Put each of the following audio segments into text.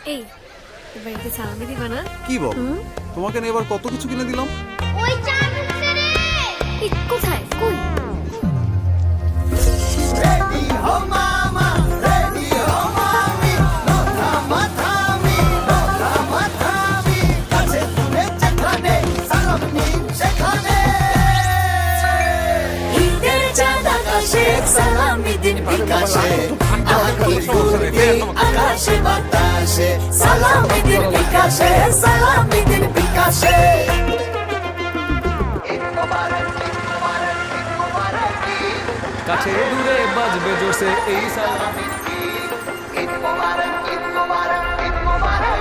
এই এবার কি সালামি দিবা না? কি বল? তোমাকে না এবার কত কিছু কিনে দিলাম। ওই চা ঢুকছে রে। এই কোথায়? কই? Ready ho mama, ready ho mami, no drama thami, no drama thami, kache dure jekhane, salam nin sekhane. ঈদের চাঁদ আকাশে সালামি দিন বিকাশে আকি ফুলকি আকাশে বাতাসে সালামি দিন বিকাশে সালামি দিন বিকাশে কাছে দূরে বাজবে জোরসে এই সালাম ঈদ মোবারক, ঈদ মোবারক, ঈদ মোবারক,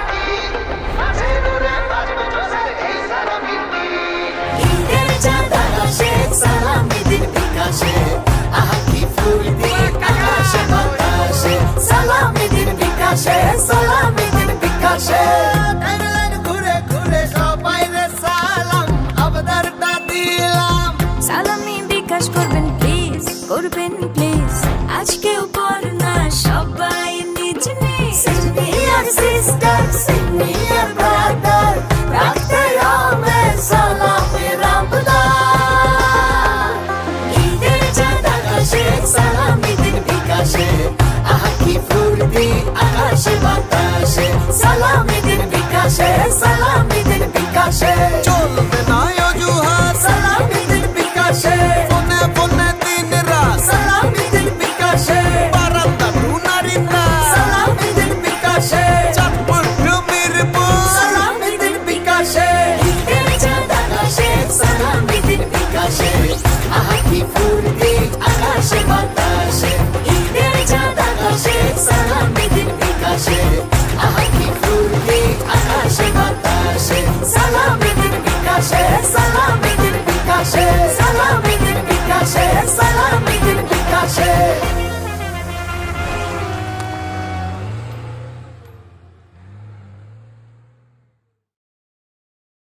কাছে দূরে বাজবে জোরে এই সালামির গীত। ঈদের চাঁদ আকাশে সালামি দিন বিকাশে আকি ফুলকি আকাশে বাতাসে সালামি দিন বিকাশে সালামি দিন বিকাশে টাইমলাইন ঘুরে ঘুরে সবাইরে সালাম আবদারটা দিলাম। সালামি বিকাশ করবেন প্লিজ করবেন প্লিজ আজকেও করোনা সবাই নিজ নিজ সিনিয়র সিস্টার সিনিয়র ব্রাদার রাখতে হবে সালামে রামদার ঈদের চাঁদ আকাশে সালামি দিন বিকাশে আকি ফুলকি আকাশে বাতাসে সালামি দিন বিকাশে